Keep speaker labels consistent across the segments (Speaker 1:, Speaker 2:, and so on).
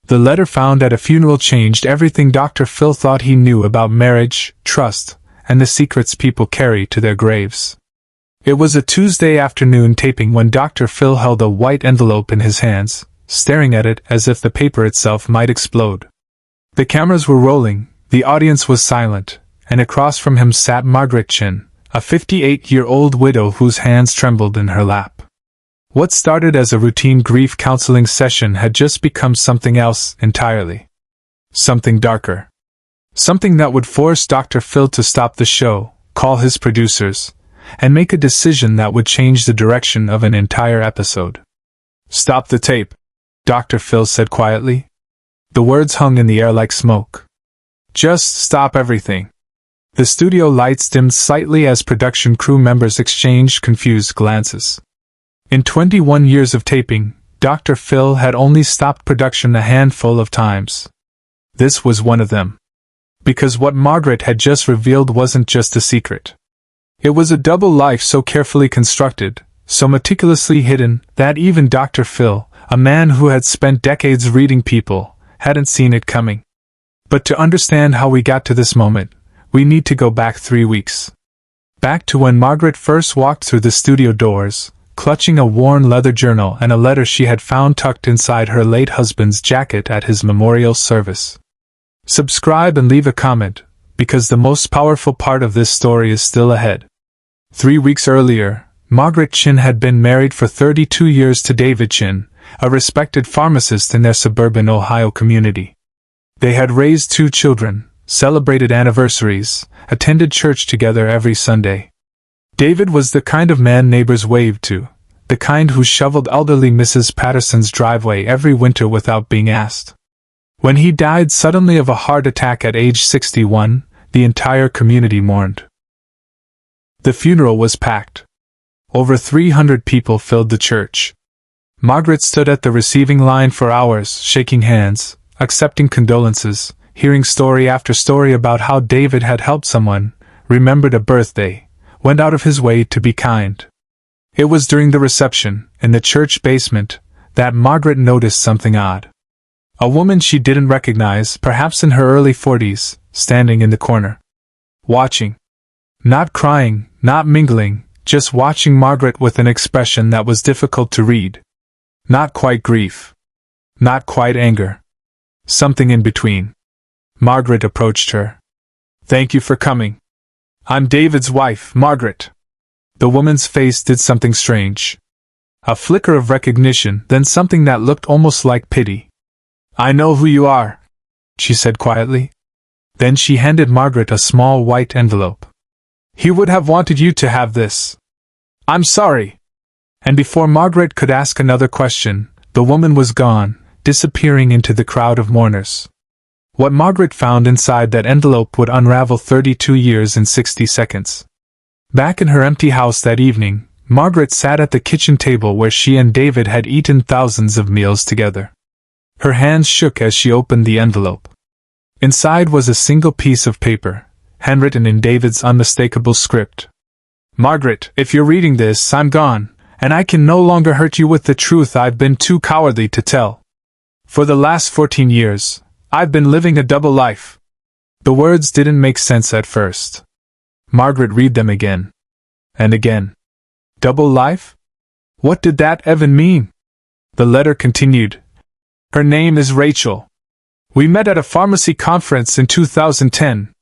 Speaker 1: The letter found at a funeral changed everything Dr. Phil thought he knew about marriage, trust, and the secrets people carry to their graves. It was a Tuesday afternoon taping when Dr. Phil held a white envelope in his hands, staring at it as if the paper itself might explode. The cameras were rolling, the audience was silent, and across from him sat Margaret Chen, a 58-year-old widow whose hands trembled in her lap. What started as a routine grief counseling session had just become something else entirely. Something darker. Something that would force Dr. Phil to stop the show, call his producers, and make a decision that would change the direction of an entire episode. "Stop the tape," Dr. Phil said quietly. The words hung in the air like smoke. "Just stop everything." The studio lights dimmed slightly as production crew members exchanged confused glances. In 21 years of taping, Dr. Phil had only stopped production a handful of times. This was one of them. Because what Margaret had just revealed wasn't just a secret. It was a double life so carefully constructed, so meticulously hidden, that even Dr. Phil, a man who had spent decades reading people, hadn't seen it coming. But to understand how we got to this moment, we need to go back 3 weeks. Back to when Margaret first walked through the studio doors, clutching a worn leather journal and a letter she had found tucked inside her late husband's jacket at his memorial service. Subscribe and leave a comment, because the most powerful part of this story is still ahead. 3 weeks earlier, Margaret Chen had been married for 32 years to David Chen, a respected pharmacist in their suburban Ohio community. They had raised 2 children, celebrated anniversaries, attended church together every Sunday. David was the kind of man neighbors waved to, the kind who shoveled elderly Mrs. Patterson's driveway every winter without being asked. When he died suddenly of a heart attack at age 61, the entire community mourned. The funeral was packed. Over 300 people filled the church. Margaret stood at the receiving line for hours, shaking hands, accepting condolences, hearing story after story about how David had helped someone, remembered a birthday, went out of his way to be kind. It was during the reception, in the church basement, that Margaret noticed something odd. A woman she didn't recognize, perhaps in her early 40s, standing in the corner. Watching. Not crying, not mingling, just watching Margaret with an expression that was difficult to read. Not quite grief. Not quite anger. Something in between. Margaret approached her. "Thank you for coming. I'm David's wife, Margaret." The woman's face did something strange. A flicker of recognition, then something that looked almost like pity. "I know who you are," she said quietly. Then she handed Margaret a small white envelope. "He would have wanted you to have this. I'm sorry." And before Margaret could ask another question, the woman was gone, disappearing into the crowd of mourners. What Margaret found inside that envelope would unravel 32 years in 60 seconds. Back in her empty house that evening, Margaret sat at the kitchen table where she and David had eaten thousands of meals together. Her hands shook as she opened the envelope. Inside was a single piece of paper, handwritten in David's unmistakable script. "Margaret, if you're reading this, I'm gone, and I can no longer hurt you with the truth I've been too cowardly to tell. For the last 14 years, I've been living a double life." The words didn't make sense at first. Margaret read them again. And again. Double life? What did that even mean? The letter continued. "Her name is Rachel. We met at a pharmacy conference in 2010.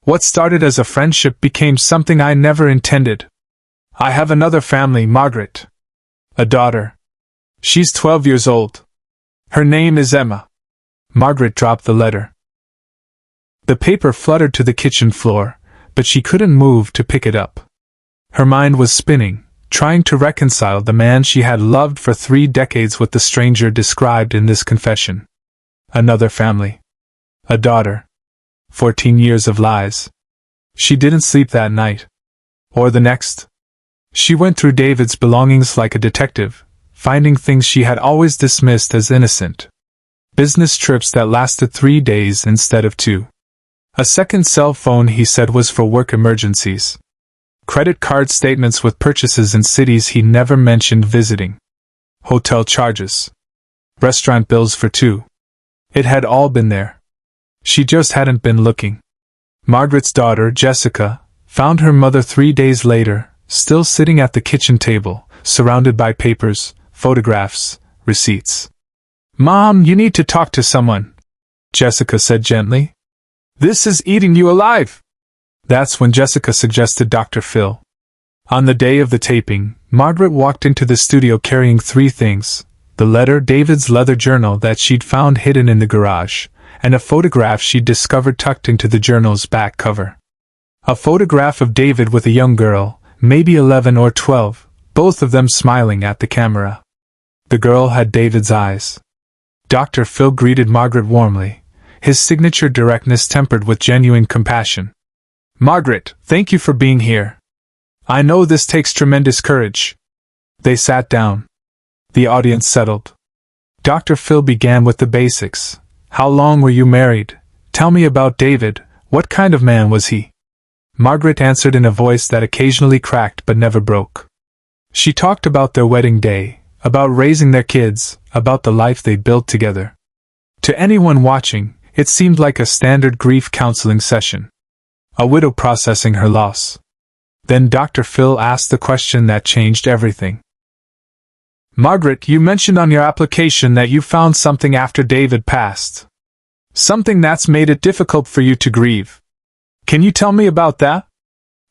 Speaker 1: What started as a friendship became something I never intended. I have another family, Margaret. A daughter. She's 12 years old. Her name is Emma." Margaret dropped the letter. The paper fluttered to the kitchen floor, but she couldn't move to pick it up. Her mind was spinning, trying to reconcile the man she had loved for 3 decades with the stranger described in this confession. Another family. A daughter. 14 years of lies. She didn't sleep that night. Or the next. She went through David's belongings like a detective, finding things she had always dismissed as innocent. Business trips that lasted 3 days instead of 2. A second cell phone he said was for work emergencies. Credit card statements with purchases in cities he never mentioned visiting. Hotel charges. Restaurant bills for 2. It had all been there. She just hadn't been looking. Margaret's daughter, Jessica, found her mother 3 days later, still sitting at the kitchen table, surrounded by papers, photographs, receipts. "Mom, you need to talk to someone," Jessica said gently. "This is eating you alive." That's when Jessica suggested Dr. Phil. On the day of the taping, Margaret walked into the studio carrying 3 things: the letter, David's leather journal that she'd found hidden in the garage, and a photograph she'd discovered tucked into the journal's back cover. A photograph of David with a young girl, maybe 11 or 12, both of them smiling at the camera. The girl had David's eyes. Dr. Phil greeted Margaret warmly, his signature directness tempered with genuine compassion. "Margaret, thank you for being here. I know this takes tremendous courage." They sat down. The audience settled. Dr. Phil began with the basics. "How long were you married? Tell me about David. What kind of man was he?" Margaret answered in a voice that occasionally cracked but never broke. She talked about their wedding day, about raising their kids, about the life they'd built together. To anyone watching, it seemed like a standard grief counseling session. A widow processing her loss. Then Dr. Phil asked the question that changed everything. "Margaret, you mentioned on your application that you found something after David passed. Something that's made it difficult for you to grieve. Can you tell me about that?"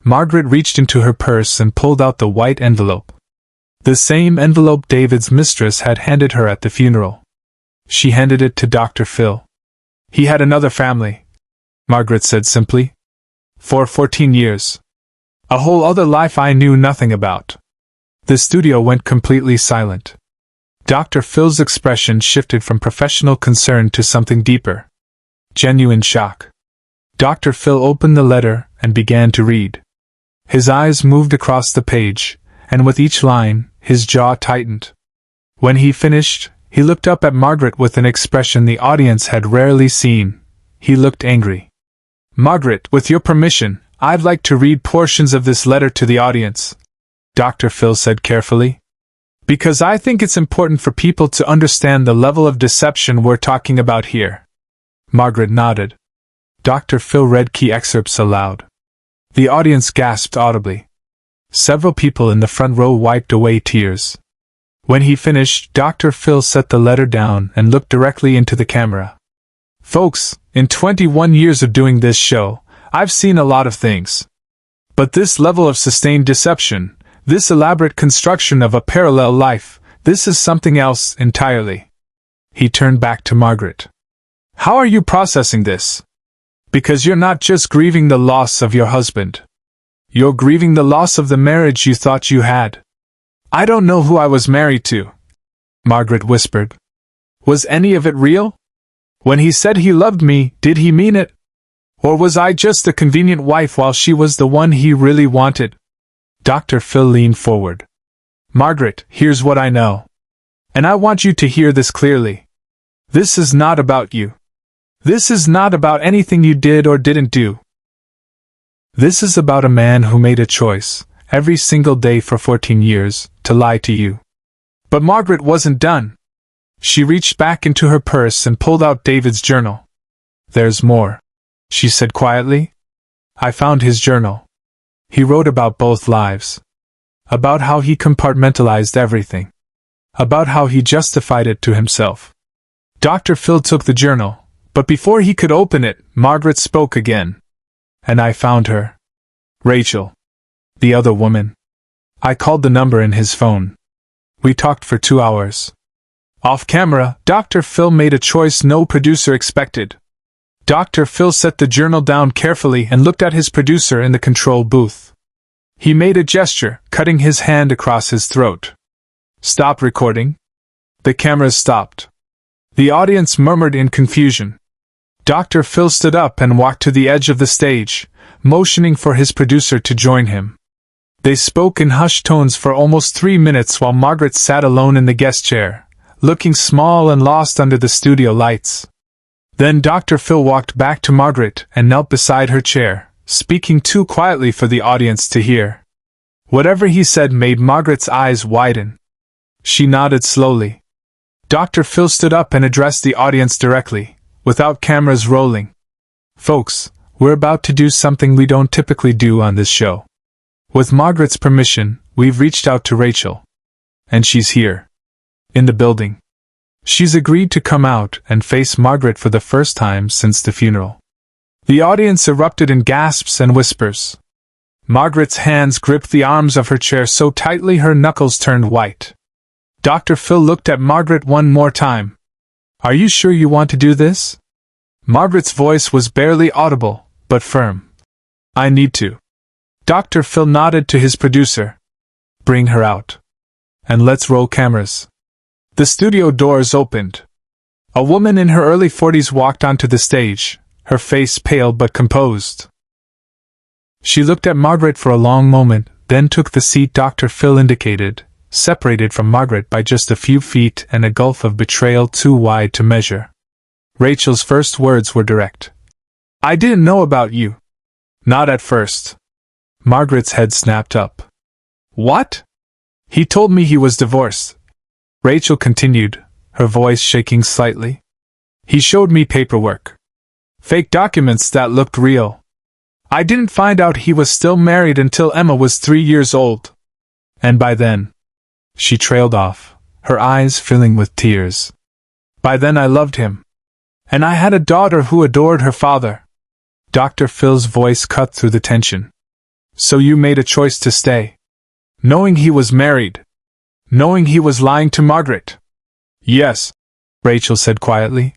Speaker 1: Margaret reached into her purse and pulled out the white envelope. The same envelope David's mistress had handed her at the funeral. She handed it to Dr. Phil. "He had another family," Margaret said simply. "For 14 years. A whole other life I knew nothing about." The studio went completely silent. Dr. Phil's expression shifted from professional concern to something deeper. Genuine shock. Dr. Phil opened the letter and began to read. His eyes moved across the page, and with each line, his jaw tightened. When he finished, he looked up at Margaret with an expression the audience had rarely seen. He looked angry. "Margaret, with your permission, I'd like to read portions of this letter to the audience," Dr. Phil said carefully. "Because I think it's important for people to understand the level of deception we're talking about here." Margaret nodded. Dr. Phil read key excerpts aloud. The audience gasped audibly. Several people in the front row wiped away tears. When he finished, Dr. Phil set the letter down and looked directly into the camera. "Folks, in 21 years of doing this show, I've seen a lot of things. But this level of sustained deception, this elaborate construction of a parallel life, this is something else entirely." He turned back to Margaret. "How are you processing this? Because you're not just grieving the loss of your husband. You're grieving the loss of the marriage you thought you had." "I don't know who I was married to," Margaret whispered. "Was any of it real? When he said he loved me, did he mean it? Or was I just a convenient wife while she was the one he really wanted?" Dr. Phil leaned forward. "Margaret, here's what I know. And I want you to hear this clearly. This is not about you. This is not about anything you did or didn't do. This is about a man who made a choice, every single day for 14 years, to lie to you." But Margaret wasn't done. She reached back into her purse and pulled out David's journal. "There's more," she said quietly. "I found his journal. He wrote about both lives. About how he compartmentalized everything. About how he justified it to himself." Dr. Phil took the journal, but before he could open it, Margaret spoke again. "And I found her. Rachel. The other woman. I called the number in his phone. We talked for 2 hours. Off camera, Dr. Phil made a choice no producer expected. Dr. Phil set the journal down carefully and looked at his producer in the control booth. He made a gesture, cutting his hand across his throat. "Stop recording." The cameras stopped. The audience murmured in confusion. Dr. Phil stood up and walked to the edge of the stage, motioning for his producer to join him. They spoke in hushed tones for almost 3 minutes while Margaret sat alone in the guest chair, looking small and lost under the studio lights. Then Dr. Phil walked back to Margaret and knelt beside her chair, speaking too quietly for the audience to hear. Whatever he said made Margaret's eyes widen. She nodded slowly. Dr. Phil stood up and addressed the audience directly, without cameras rolling. Folks, we're about to do something we don't typically do on this show. With Margaret's permission, we've reached out to Rachel. And she's here. In the building. She's agreed to come out and face Margaret for the first time since the funeral. The audience erupted in gasps and whispers. Margaret's hands gripped the arms of her chair so tightly her knuckles turned white. Dr. Phil looked at Margaret one more time. Are you sure you want to do this? Margaret's voice was barely audible, but firm. I need to. Dr. Phil nodded to his producer. Bring her out. And let's roll cameras. The studio doors opened. A woman in her early 40s walked onto the stage, her face pale but composed. She looked at Margaret for a long moment, then took the seat Dr. Phil indicated, separated from Margaret by just a few feet and a gulf of betrayal too wide to measure. Rachel's first words were direct. I didn't know about you. Not at first. Margaret's head snapped up. What? He told me he was divorced. Rachel continued, her voice shaking slightly. He showed me paperwork. Fake documents that looked real. I didn't find out he was still married until Emma was 3 years old. And by then... She trailed off, her eyes filling with tears. By then I loved him. And I had a daughter who adored her father. Dr. Phil's voice cut through the tension. So you made a choice to stay. Knowing he was married. Knowing he was lying to Margaret. Yes, Rachel said quietly.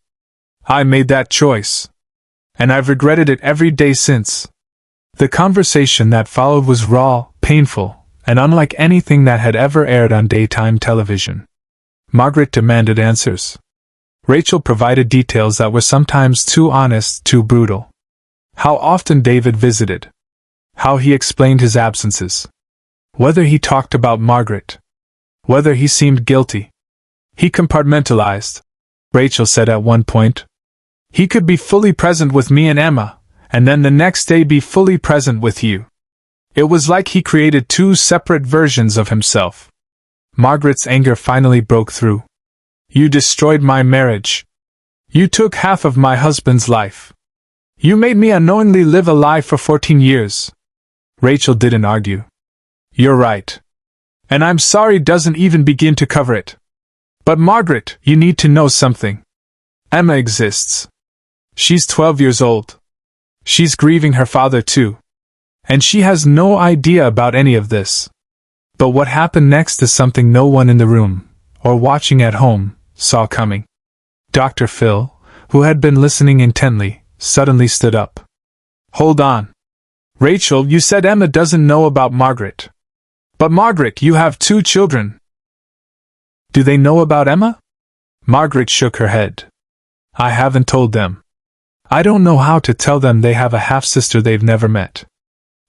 Speaker 1: I made that choice. And I've regretted it every day since. The conversation that followed was raw, painful, and unlike anything that had ever aired on daytime television. Margaret demanded answers. Rachel provided details that were sometimes too honest, too brutal. How often David visited. How he explained his absences. Whether he talked about Margaret. Whether he seemed guilty. He compartmentalized, Rachel said at one point. He could be fully present with me and Emma, and then the next day be fully present with you. It was like he created two separate versions of himself. Margaret's anger finally broke through. You destroyed my marriage. You took half of my husband's life. You made me unknowingly live a lie for 14 years. Rachel didn't argue. You're right. And I'm sorry doesn't even begin to cover it. But Margaret, you need to know something. Emma exists. She's 12 years old. She's grieving her father too. And she has no idea about any of this. But what happened next is something no one in the room, or watching at home, saw coming. Dr. Phil, who had been listening intently, suddenly stood up. Hold on. Rachel, you said Emma doesn't know about Margaret. But Margaret, you have 2 children. Do they know about Emma? Margaret shook her head. I haven't told them. I don't know how to tell them they have a half-sister they've never met.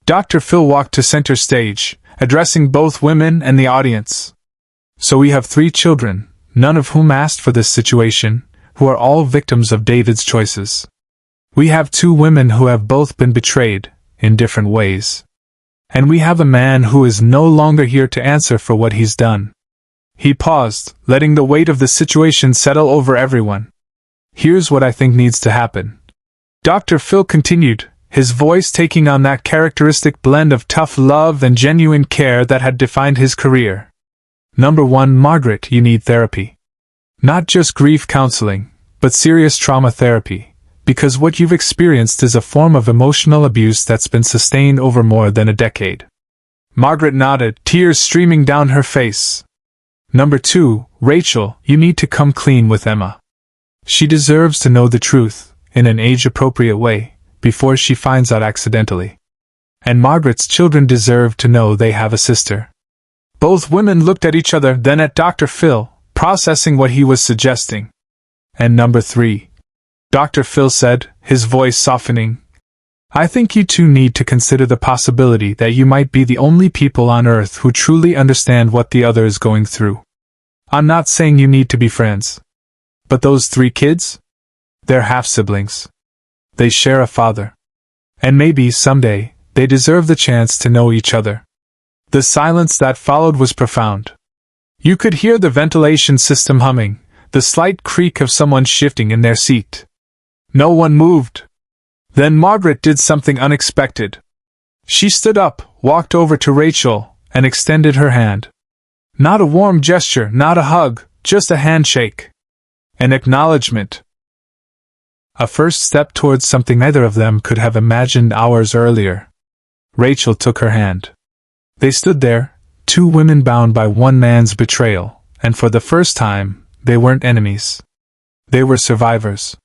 Speaker 1: Dr. Phil walked to center stage, addressing both women and the audience. So we have 3 children, none of whom asked for this situation, who are all victims of David's choices. We have 2 women who have both been betrayed, in different ways. And we have a man who is no longer here to answer for what he's done. He paused, letting the weight of the situation settle over everyone. Here's what I think needs to happen. Dr. Phil continued, his voice taking on that characteristic blend of tough love and genuine care that had defined his career. Number 1, Margaret, you need therapy. Not just grief counseling, but serious trauma therapy, because what you've experienced is a form of emotional abuse that's been sustained over more than a decade. Margaret nodded, tears streaming down her face. Number 2, Rachel, you need to come clean with Emma. She deserves to know the truth, in an age-appropriate way, before she finds out accidentally. And Margaret's children deserve to know they have a sister. Both women looked at each other, then at Dr. Phil, processing what he was suggesting. And number 3, Dr. Phil said, his voice softening, I think you two need to consider the possibility that you might be the only people on Earth who truly understand what the other is going through. I'm not saying you need to be friends. But those 3 kids? They're half-siblings. They share a father. And maybe, someday, they deserve the chance to know each other. The silence that followed was profound. You could hear the ventilation system humming, the slight creak of someone shifting in their seat. No one moved. Then Margaret did something unexpected. She stood up, walked over to Rachel, and extended her hand. Not a warm gesture, not a hug, just a handshake. An acknowledgement. A first step towards something neither of them could have imagined hours earlier. Rachel took her hand. They stood there, two women bound by one man's betrayal, and for the first time, they weren't enemies. They were survivors.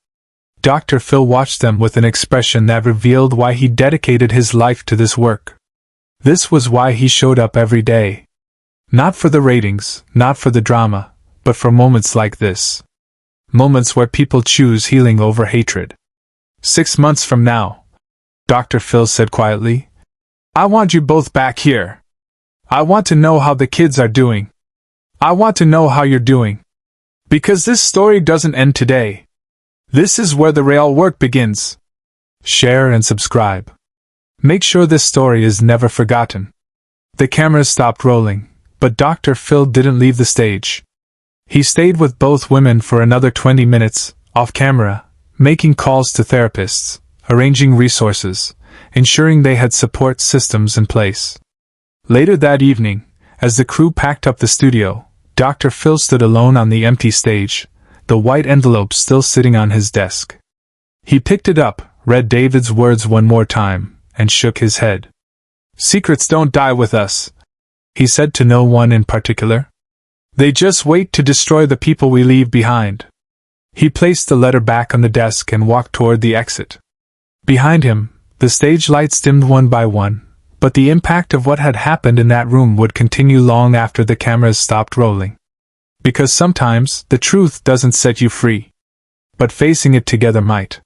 Speaker 1: Dr. Phil watched them with an expression that revealed why he dedicated his life to this work. This was why he showed up every day. Not for the ratings, not for the drama, but for moments like this. Moments where people choose healing over hatred. 6 months from now, Dr. Phil said quietly, I want you both back here. I want to know how the kids are doing. I want to know how you're doing. Because this story doesn't end today. This is where the real work begins. Share and subscribe. Make sure this story is never forgotten. The cameras stopped rolling, but Dr. Phil didn't leave the stage. He stayed with both women for another 20 minutes, off camera, making calls to therapists, arranging resources, ensuring they had support systems in place. Later that evening, as the crew packed up the studio, Dr. Phil stood alone on the empty stage, the white envelope still sitting on his desk. He picked it up, read David's words one more time, and shook his head. Secrets don't die with us, he said to no one in particular. They just wait to destroy the people we leave behind. He placed the letter back on the desk and walked toward the exit. Behind him, the stage lights dimmed one by one, but the impact of what had happened in that room would continue long after the cameras stopped rolling. Because sometimes, the truth doesn't set you free. But facing it together might.